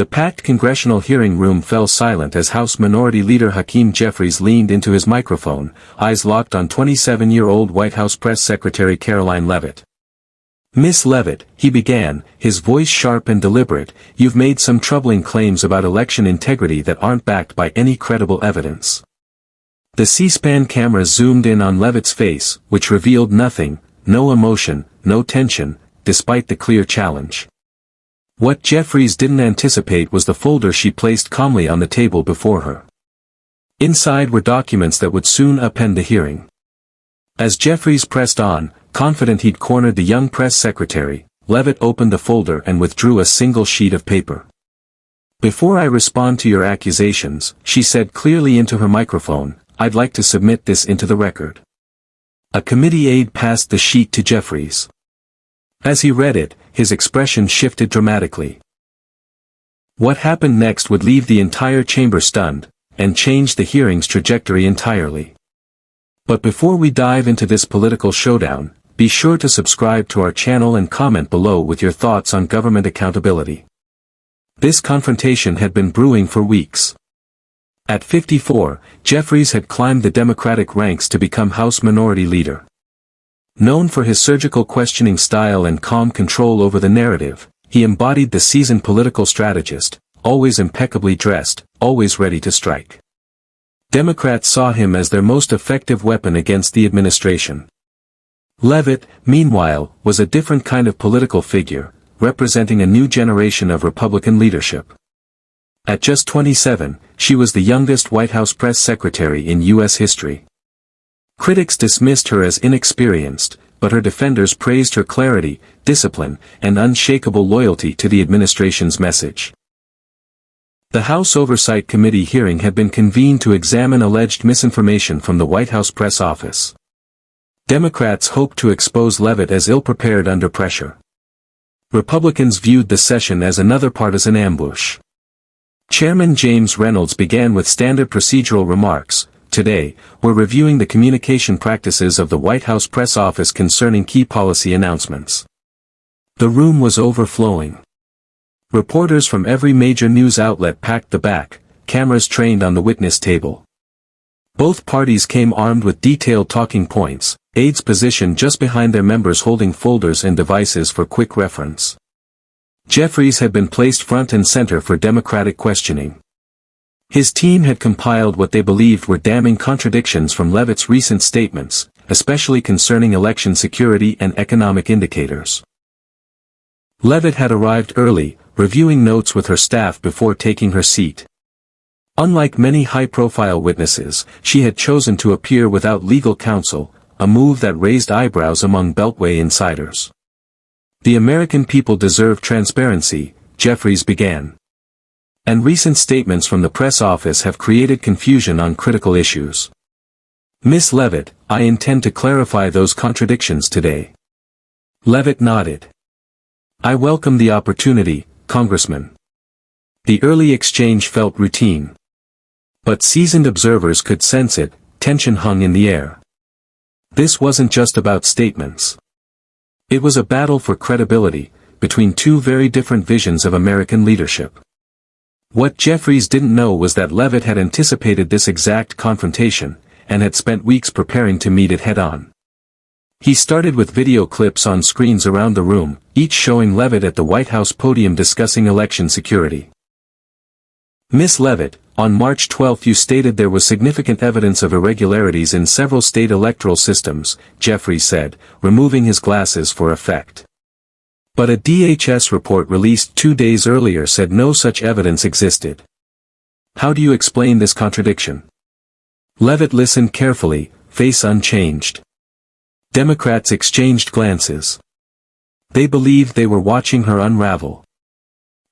The packed congressional hearing room fell silent as House Minority Leader Hakeem Jeffries leaned into his microphone, eyes locked on 27-year-old White House Press Secretary Karoline Leavitt. "Miss Leavitt," he began, his voice sharp and deliberate, "you've made some troubling claims about election integrity that aren't backed by any credible evidence." The C-SPAN cameras zoomed in on Leavitt's face, which revealed nothing, no emotion, no tension, despite the clear challenge. What Jeffries didn't anticipate was the folder she placed calmly on the table before her. Inside were documents that would soon upend the hearing. As Jeffries pressed on, confident he'd cornered the young press secretary, Levitt opened the folder and withdrew a single sheet of paper. "Before I respond to your accusations," she said clearly into her microphone, "I'd like to submit this into the record." A committee aide passed the sheet to Jeffries. As he read it, his expression shifted dramatically. What happened next would leave the entire chamber stunned, and change the hearing's trajectory entirely. But before we dive into this political showdown, be sure to subscribe to our channel and comment below with your thoughts on government accountability. This confrontation had been brewing for weeks. At 54, Jeffries had climbed the Democratic ranks to become House Minority Leader. Known for his surgical questioning style and calm control over the narrative, he embodied the seasoned political strategist, always impeccably dressed, always ready to strike. Democrats saw him as their most effective weapon against the administration. Levitt, meanwhile, was a different kind of political figure, representing a new generation of Republican leadership. At just 27, she was the youngest White House press secretary in U.S. history. Critics dismissed her as inexperienced, but her defenders praised her clarity, discipline, and unshakable loyalty to the administration's message. The House Oversight Committee hearing had been convened to examine alleged misinformation from the White House press office. Democrats hoped to expose Levitt as ill-prepared under pressure. Republicans viewed the session as another partisan ambush. Chairman James Reynolds began with standard procedural remarks. "Today, we're reviewing the communication practices of the White House press office concerning key policy announcements." The room was overflowing. Reporters from every major news outlet packed the back, cameras trained on the witness table. Both parties came armed with detailed talking points, aides positioned just behind their members holding folders and devices for quick reference. Jeffries had been placed front and center for Democratic questioning. His team had compiled what they believed were damning contradictions from Levitt's recent statements, especially concerning election security and economic indicators. Levitt had arrived early, reviewing notes with her staff before taking her seat. Unlike many high-profile witnesses, she had chosen to appear without legal counsel, a move that raised eyebrows among Beltway insiders. "The American people deserve transparency," Jeffries began. "And recent statements from the press office have created confusion on critical issues. Miss Leavitt, I intend to clarify those contradictions today." Leavitt nodded. "I welcome the opportunity, Congressman." The early exchange felt routine. But seasoned observers could sense it, tension hung in the air. This wasn't just about statements. It was a battle for credibility, between two very different visions of American leadership. What Jeffries didn't know was that Levitt had anticipated this exact confrontation, and had spent weeks preparing to meet it head-on. He started with video clips on screens around the room, each showing Levitt at the White House podium discussing election security. "Miss Leavitt, on March 12 you stated there was significant evidence of irregularities in several state electoral systems," Jeffries said, removing his glasses for effect. But a DHS report released 2 days earlier said no such evidence existed. "How do you explain this contradiction?" Levitt listened carefully, face unchanged. Democrats exchanged glances. They believed they were watching her unravel.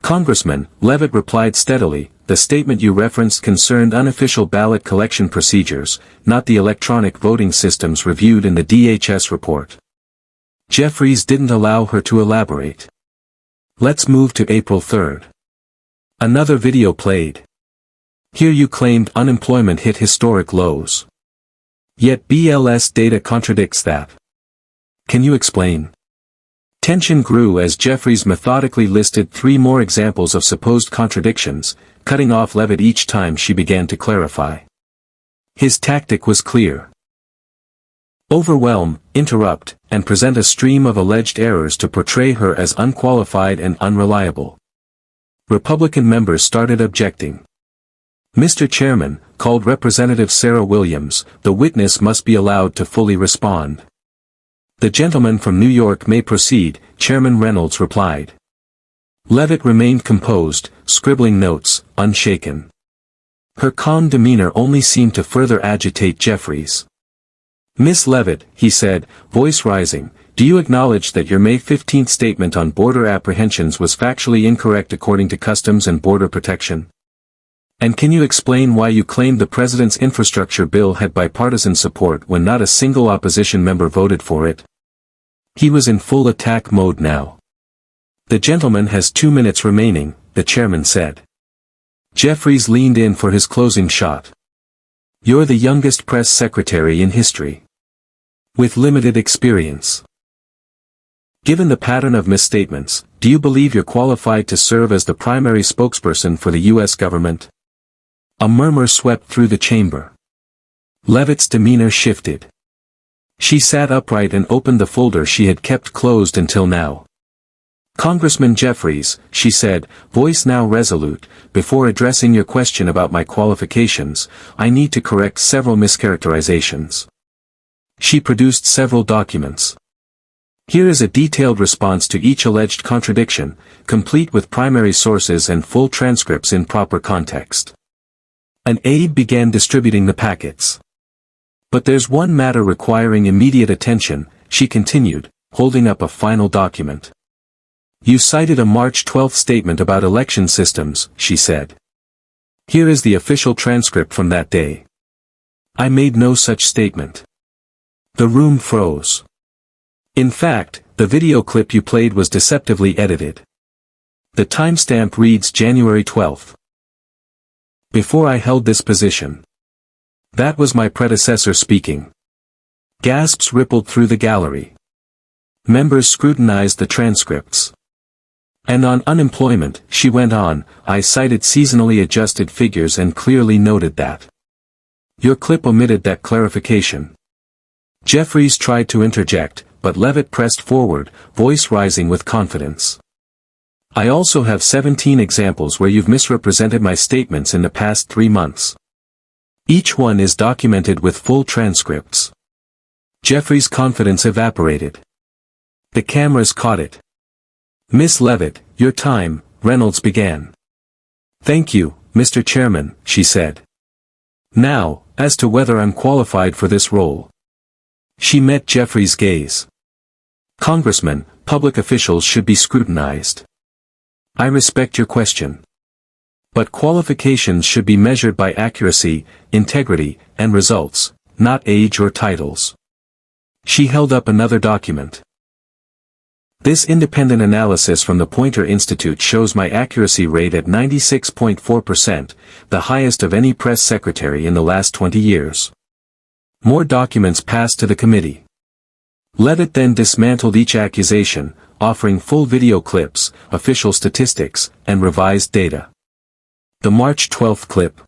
"Congressman," Levitt replied steadily, "the statement you referenced concerned unofficial ballot collection procedures, not the electronic voting systems reviewed in the DHS report." Jeffries didn't allow her to elaborate. "Let's move to April 3. Another video played. Here you claimed unemployment hit historic lows. Yet BLS data contradicts that. Can you explain?" Tension grew as Jeffries methodically listed 3 more examples of supposed contradictions, cutting off Levitt each time she began to clarify. His tactic was clear. Overwhelm, interrupt, and present a stream of alleged errors to portray her as unqualified and unreliable. Republican members started objecting. "Mr. Chairman," called Representative Sarah Williams, "the witness must be allowed to fully respond." "The gentleman from New York may proceed," Chairman Reynolds replied. Levitt remained composed, scribbling notes, unshaken. Her calm demeanor only seemed to further agitate Jeffries. "Miss Leavitt," he said, voice rising, "do you acknowledge that your May 15 statement on border apprehensions was factually incorrect according to Customs and Border Protection? And can you explain why you claimed the President's infrastructure bill had bipartisan support when not a single opposition member voted for it?" He was in full attack mode now. "The gentleman has 2 minutes remaining," the chairman said. Jeffries leaned in for his closing shot. "You're the youngest press secretary in history. With limited experience. Given the pattern of misstatements, do you believe you're qualified to serve as the primary spokesperson for the U.S. government?" A murmur swept through the chamber. Levitt's demeanor shifted. She sat upright and opened the folder she had kept closed until now. "Congressman Jeffries," she said, voice now resolute, "before addressing your question about my qualifications, I need to correct several mischaracterizations." She produced several documents. "Here is a detailed response to each alleged contradiction, complete with primary sources and full transcripts in proper context." An aide began distributing the packets. "But there's one matter requiring immediate attention," she continued, holding up a final document. "You cited a March 12 statement about election systems," she said. "Here is the official transcript from that day." "I made no such statement." The room froze. "In fact, the video clip you played was deceptively edited. The timestamp reads January 12. Before I held this position. That was my predecessor speaking." Gasps rippled through the gallery. Members scrutinized the transcripts. "And on unemployment," she went on, "I cited seasonally adjusted figures and clearly noted that. Your clip omitted that clarification." Jeffries tried to interject, but Levitt pressed forward, voice rising with confidence. "I also have 17 examples where you've misrepresented my statements in the past 3 months. Each one is documented with full transcripts." Jeffries' confidence evaporated. The cameras caught it. "Miss Leavitt, your time," Reynolds began. "Thank you, Mr. Chairman," she said. "Now, as to whether I'm qualified for this role." She met Jeffries' gaze. "Congressman, public officials should be scrutinized. I respect your question. But qualifications should be measured by accuracy, integrity, and results, not age or titles." She held up another document. "This independent analysis from the Poynter Institute shows my accuracy rate at 96.4%, the highest of any press secretary in the last 20 years. More documents passed to the committee. Levitt then dismantled each accusation, offering full video clips, official statistics, and revised data. The March 12 clip.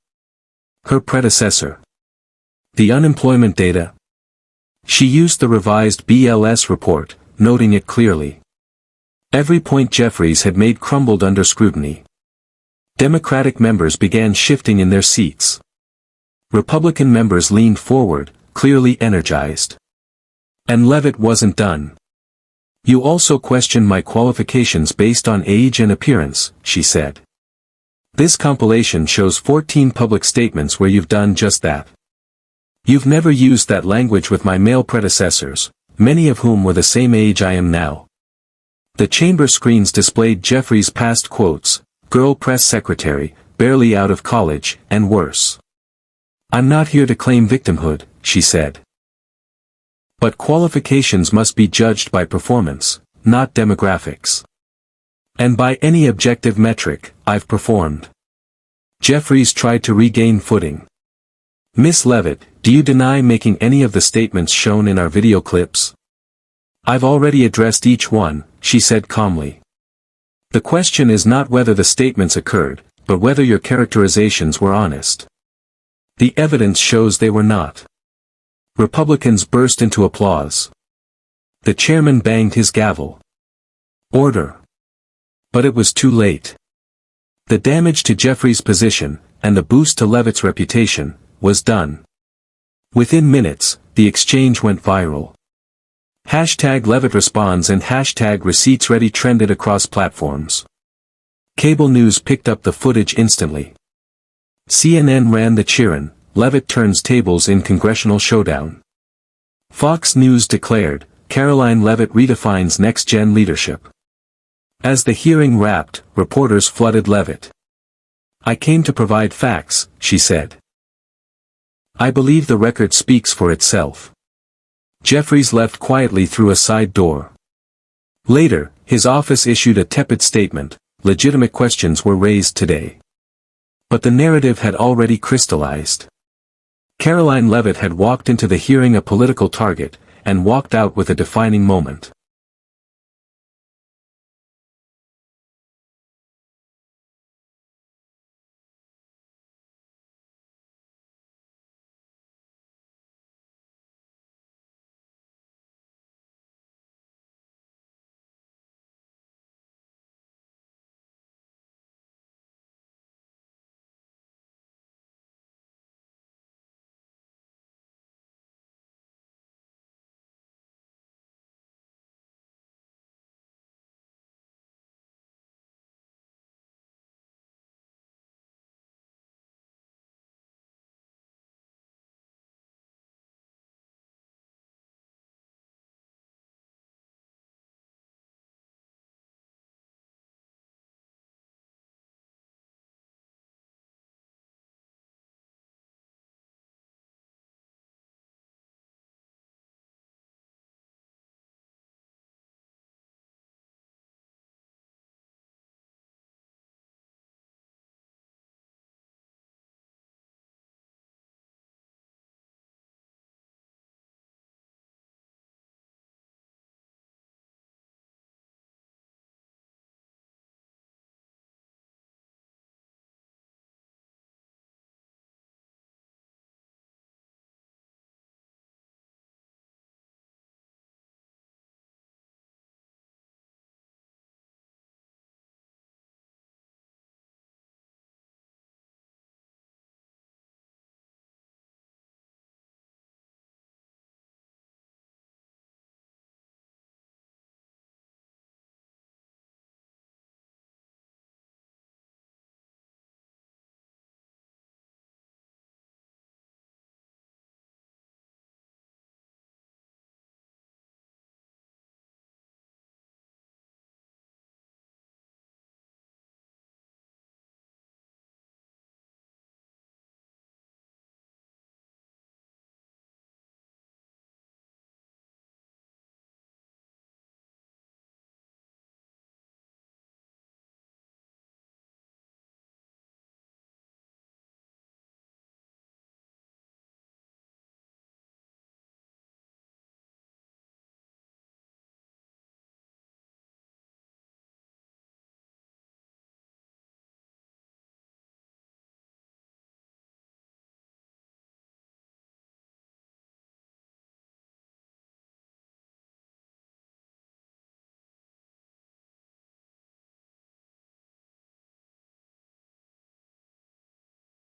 Her predecessor. The unemployment data. She used the revised BLS report, noting it clearly. Every point Jeffries had made crumbled under scrutiny. Democratic members began shifting in their seats. Republican members leaned forward, clearly energized. And Levitt wasn't done. "You also questioned my qualifications based on age and appearance," she said. "This compilation shows 14 public statements where you've done just that. You've never used that language with my male predecessors, many of whom were the same age I am now." The chamber screens displayed Jeffries' past quotes, "girl press secretary, barely out of college, and worse." "I'm not here to claim victimhood," she said. "But qualifications must be judged by performance, not demographics. And by any objective metric, I've performed." Jeffries tried to regain footing. "Miss Leavitt, do you deny making any of the statements shown in our video clips?" "I've already addressed each one," she said calmly. "The question is not whether the statements occurred, but whether your characterizations were honest. The evidence shows they were not." Republicans burst into applause. The chairman banged his gavel. "Order." But it was too late. The damage to Jeffries' position, and the boost to Levitt's reputation, was done. Within minutes, the exchange went viral. #Levitt responds and #receipts ready trended across platforms. Cable news picked up the footage instantly. CNN ran the cheerin', Levitt turns tables in congressional showdown. Fox News declared, Karoline Leavitt redefines next-gen leadership. As the hearing wrapped, reporters flooded Levitt. "I came to provide facts," she said. "I believe the record speaks for itself." Jeffries left quietly through a side door. Later, his office issued a tepid statement, "Legitimate questions were raised today." But the narrative had already crystallized. Karoline Leavitt had walked into the hearing a political target, and walked out with a defining moment.